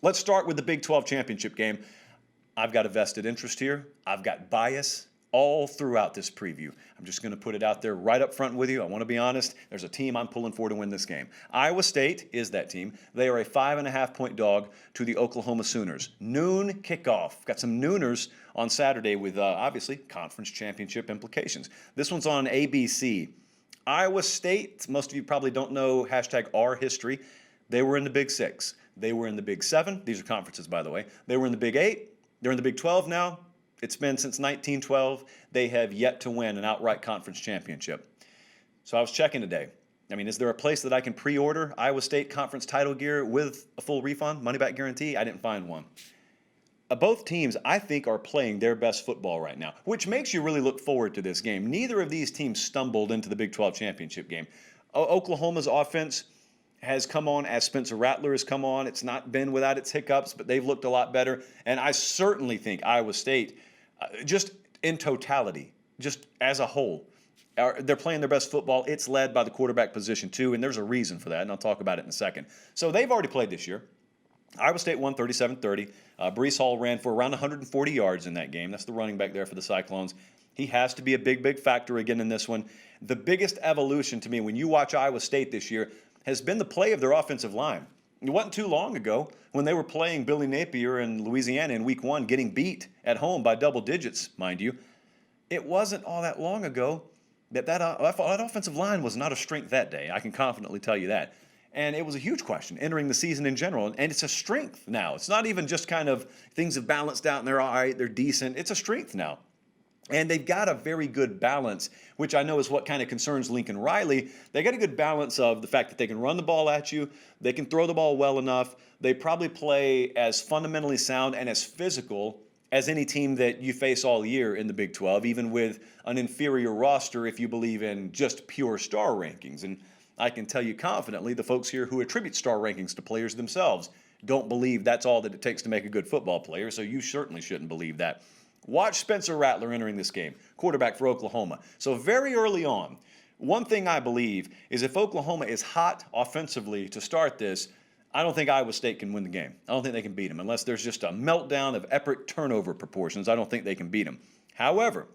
Let's start with the Big 12 championship game. I've got a vested interest here. I've got bias all throughout this preview. I'm just going to put it out there right up front with you. I want to be honest. There's a team I'm pulling for to win this game. Iowa State is that team. They are a 5.5-point dog to the Oklahoma Sooners. Noon kickoff. Got some nooners on Saturday with, obviously, conference championship implications. This one's on ABC. Iowa State, most of you probably don't know #our history. They were in the Big 6. They were in the Big 7. These are conferences, by the way. They were in the Big 8. They're in the Big 12 now. It's been since 1912. They have yet to win an outright conference championship. So I was checking today. I mean, is there a place that I can pre-order Iowa State conference title gear with a full refund, money-back guarantee? I didn't find one. Both teams, I think, are playing their best football right now, which makes you really look forward to this game. Neither of these teams stumbled into the Big 12 championship game. Oklahoma's offense has come on as Spencer Rattler has come on. It's not been without its hiccups, but they've looked a lot better. And I certainly think Iowa State, just in totality, just as a whole, they're playing their best football. It's led by the quarterback position, too, and there's a reason for that, and I'll talk about it in a second. So they've already played this year. Iowa State won 37-30. Breece Hall ran for around 140 yards in that game. That's the running back there for the Cyclones. He has to be a big, big factor again in this one. The biggest evolution to me when you watch Iowa State this year has been the play of their offensive line. It wasn't too long ago when they were playing Billy Napier in Louisiana in week 1, getting beat at home by double digits, mind you. It wasn't all that long ago that offensive line was not a strength that day. I can confidently tell you that. And it was a huge question entering the season in general. And it's a strength now. It's not even just kind of things have balanced out and they're all right, they're decent. It's a strength now. And they've got a very good balance, which I know is what kind of concerns Lincoln Riley. They got a good balance of the fact that they can run the ball at you, they can throw the ball well enough, they probably play as fundamentally sound and as physical as any team that you face all year in the Big 12, even with an inferior roster if you believe in just pure star rankings. And I can tell you confidently, the folks here who attribute star rankings to players themselves don't believe that's all that it takes to make a good football player, so you certainly shouldn't believe that. Watch Spencer Rattler entering this game, quarterback for Oklahoma. So very early on, one thing I believe is if Oklahoma is hot offensively to start this, I don't think Iowa State can win the game. I don't think they can beat them. Unless there's just a meltdown of epic turnover proportions, I don't think they can beat them. However,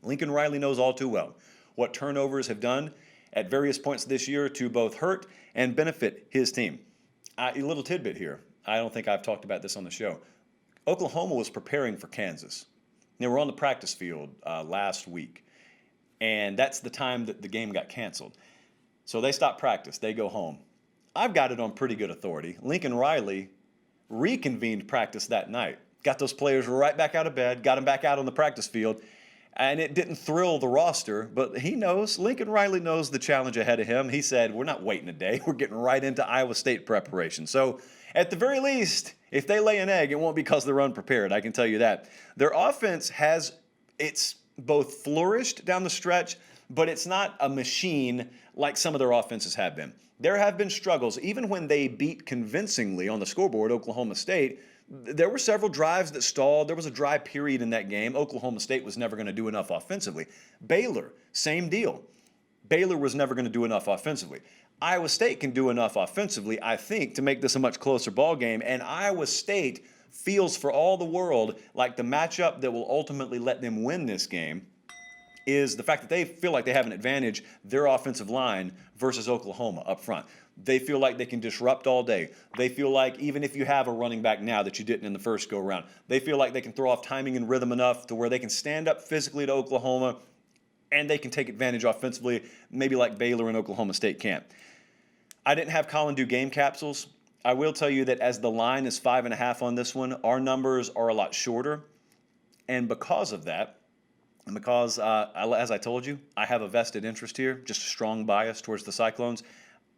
Lincoln Riley knows all too well what turnovers have done at various points this year to both hurt and benefit his team. A little tidbit here. I don't think I've talked about this on the show. Oklahoma was preparing for Kansas. They were on the practice field last week, and that's the time that the game got canceled. So they stopped practice. They go home. I've got it on pretty good authority. Lincoln Riley reconvened practice that night, got those players right back out of bed, got them back out on the practice field, and it didn't thrill the roster, but he knows, Lincoln Riley knows the challenge ahead of him. He said, we're not waiting a day. We're getting right into Iowa State preparation. So at the very least, if they lay an egg, it won't be because they're unprepared. I can tell you that. Their offense it's both flourished down the stretch, but it's not a machine like some of their offenses have been. There have been struggles. Even when they beat convincingly on the scoreboard Oklahoma State, there were several drives that stalled. There was a dry period in that game. Oklahoma State was never going to do enough offensively. Baylor, same deal. Baylor was never going to do enough offensively. Iowa State can do enough offensively, I think, to make this a much closer ball game. And Iowa State feels for all the world like the matchup that will ultimately let them win this game is the fact that they feel like they have an advantage, their offensive line versus Oklahoma up front. They feel like they can disrupt all day. They feel like even if you have a running back now that you didn't in the first go-around, they feel like they can throw off timing and rhythm enough to where they can stand up physically to Oklahoma and they can take advantage offensively, maybe like Baylor and Oklahoma State can't. I didn't have Colin do game capsules. I will tell you that as the line is 5.5 on this one, our numbers are a lot shorter. And because of that, and because, as I told you, I have a vested interest here, just a strong bias towards the Cyclones,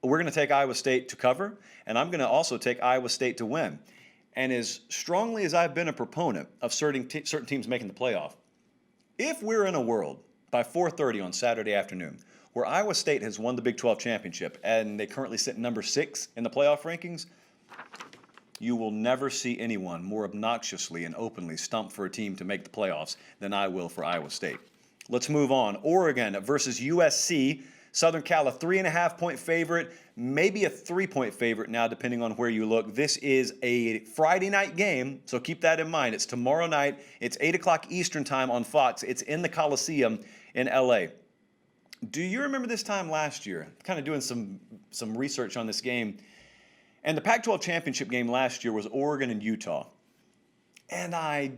we're going to take Iowa State to cover, and I'm going to also take Iowa State to win. And as strongly as I've been a proponent of certain teams making the playoff, if we're in a world by 4:30 on Saturday afternoon where Iowa State has won the Big 12 championship and they currently sit number 6 in the playoff rankings, you will never see anyone more obnoxiously and openly stump for a team to make the playoffs than I will for Iowa State. Let's move on. Oregon versus USC. Southern Cal, a 3.5-point favorite, maybe a 3-point favorite now, depending on where you look. This is a Friday night game, so keep that in mind. It's tomorrow night. It's 8 o'clock Eastern time on Fox. It's in the Coliseum in L.A. Do you remember this time last year? Kind of doing some research on this game. And the Pac-12 championship game last year was Oregon and Utah. And I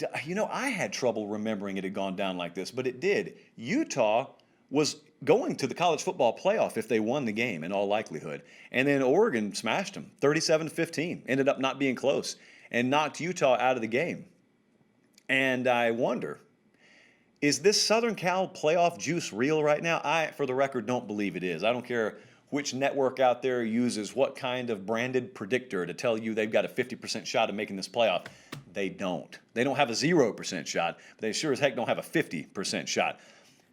had trouble remembering it had gone down like this, but it did. Utah was going to the college football playoff if they won the game in all likelihood. And then Oregon smashed them 37-15, ended up not being close, and knocked Utah out of the game. And I wonder, is this Southern Cal playoff juice real right now? I, for the record, don't believe it is. I don't care which network out there uses what kind of branded predictor to tell you they've got a 50% shot of making this playoff. They don't. They don't have a 0% shot, but they sure as heck don't have a 50% shot.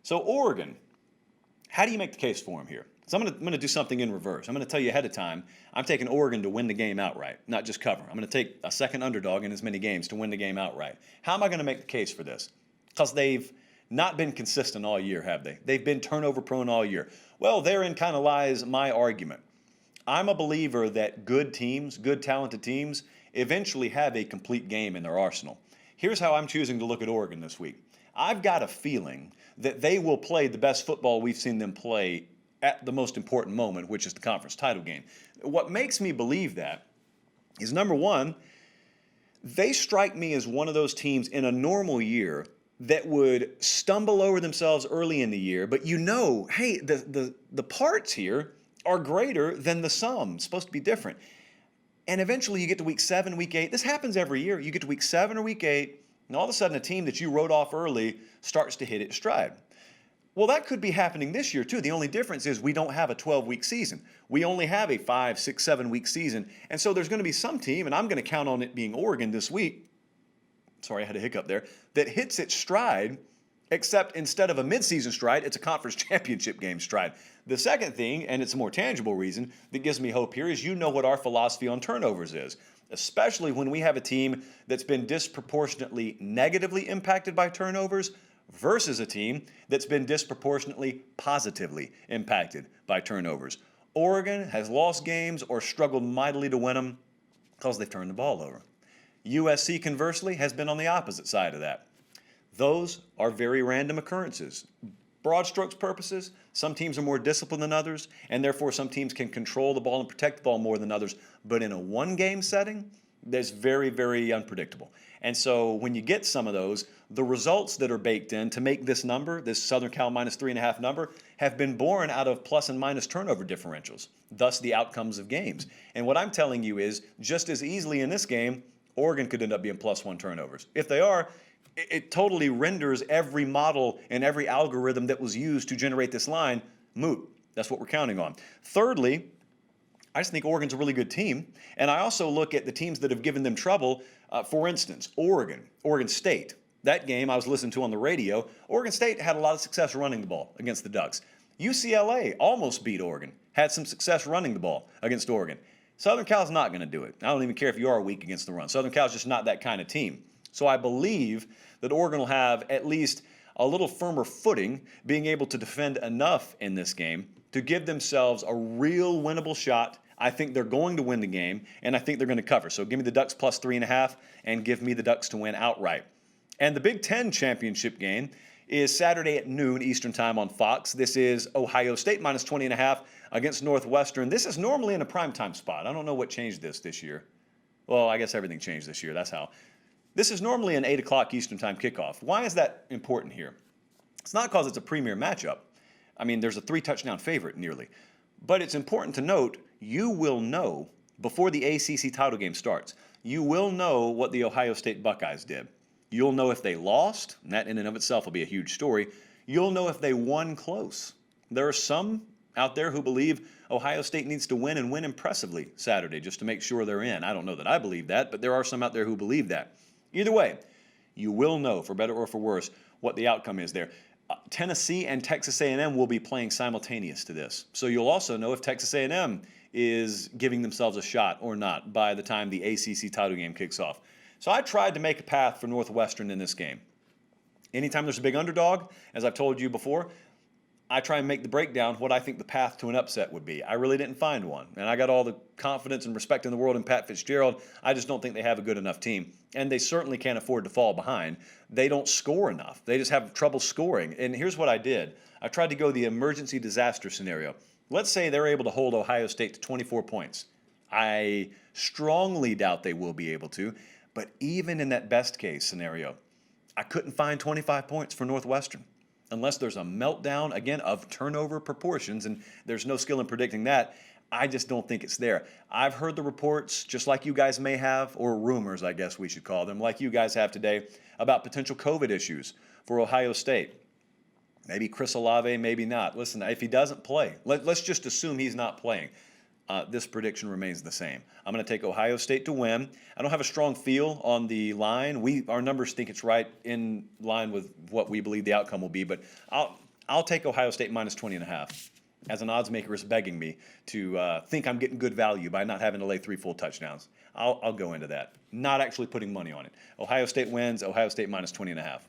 So Oregon, how do you make the case for them here? So I'm going to do something in reverse. I'm going to tell you ahead of time, I'm taking Oregon to win the game outright, not just cover. I'm going to take a second underdog in as many games to win the game outright. How am I going to make the case for this? Because they've not been consistent all year, have they? They've been turnover prone all year. Well, therein kind of lies my argument. I'm a believer that good teams, good talented teams, eventually have a complete game in their arsenal. Here's how I'm choosing to look at Oregon this week. I've got a feeling that they will play the best football we've seen them play at the most important moment, which is the conference title game. What makes me believe that is, number one, they strike me as one of those teams in a normal year that would stumble over themselves early in the year, but hey, the parts here are greater than the sum. It's supposed to be different. And eventually you get to week 7, week 8. This happens every year. You get to week 7 or week 8, and all of a sudden a team that you wrote off early starts to hit its stride. Well, that could be happening this year too. The only difference is we don't have a 12-week season. We only have a 5, 6, 7-week season. And so there's going to be some team, and I'm going to count on it being Oregon this week, sorry, I had a hiccup there, that hits its stride, except instead of a midseason stride, it's a conference championship game stride. The second thing, and it's a more tangible reason that gives me hope here, is what our philosophy on turnovers is, especially when we have a team that's been disproportionately negatively impacted by turnovers versus a team that's been disproportionately positively impacted by turnovers. Oregon has lost games or struggled mightily to win them because they've turned the ball over. USC, conversely, has been on the opposite side of that. Those are very random occurrences. Broad strokes purposes, some teams are more disciplined than others, and therefore some teams can control the ball and protect the ball more than others. But in a one-game setting, that's very, very unpredictable. And so when you get some of those, the results that are baked in to make this number, this Southern Cal minus 3.5 number, have been born out of plus and minus turnover differentials, thus the outcomes of games. And what I'm telling you is, just as easily in this game, Oregon could end up being +1 turnovers. If they are, it totally renders every model and every algorithm that was used to generate this line moot. That's what we're counting on. Thirdly, I just think Oregon's a really good team. And I also look at the teams that have given them trouble. For instance, Oregon State. That game I was listening to on the radio, Oregon State had a lot of success running the ball against the Ducks. UCLA almost beat Oregon, had some success running the ball against Oregon. Southern Cal's not going to do it. I don't even care if you are weak against the run. Southern Cal's just not that kind of team. So I believe that Oregon will have at least a little firmer footing, being able to defend enough in this game to give themselves a real winnable shot. I think they're going to win the game, and I think they're going to cover. So give me the Ducks +3.5, and give me the Ducks to win outright. And the Big Ten championship game is Saturday at noon Eastern time on Fox. This is Ohio State minus 20.5 against Northwestern. This is normally in a primetime spot. I don't know what changed this year. Well, I guess everything changed this year. That's how. This is normally an 8 o'clock Eastern time kickoff. Why is that important here? It's not because it's a premier matchup. I mean, there's a 3-touchdown favorite nearly. But it's important to note, you will know before the ACC title game starts, you will know what the Ohio State Buckeyes did. You'll know if they lost, and that in and of itself will be a huge story. You'll know if they won close. There are some out there who believe Ohio State needs to win and win impressively Saturday just to make sure they're in. I don't know that I believe that, but there are some out there who believe that. Either way, you will know, for better or for worse, what the outcome is there. Tennessee and Texas A&M will be playing simultaneous to this. So you'll also know if Texas A&M is giving themselves a shot or not by the time the ACC title game kicks off. So I tried to make a path for Northwestern in this game. Anytime there's a big underdog, as I've told you before, I try and make the breakdown what I think the path to an upset would be. I really didn't find one. And I got all the confidence and respect in the world in Pat Fitzgerald. I just don't think they have a good enough team. And they certainly can't afford to fall behind. They don't score enough. They just have trouble scoring. And here's what I did. I tried to go the emergency disaster scenario. Let's say they're able to hold Ohio State to 24 points. I strongly doubt they will be able to. But even in that best case scenario, I couldn't find 25 points for Northwestern. Unless there's a meltdown, again, of turnover proportions, and there's no skill in predicting that, I just don't think it's there. I've heard the reports, just like you guys may have, or rumors, I guess we should call them, like you guys have today, about potential COVID issues for Ohio State. Maybe Chris Olave, maybe not. Listen, if he doesn't play, let's just assume he's not playing. This prediction remains the same. I'm going to take Ohio State to win. I don't have a strong feel on the line. Our numbers think it's right in line with what we believe the outcome will be, but I'll take Ohio State minus 20.5. As an odds maker is begging me to think I'm getting good value by not having to lay 3 full touchdowns. I'll go into that. Not actually putting money on it. Ohio State wins. Ohio State minus 20.5.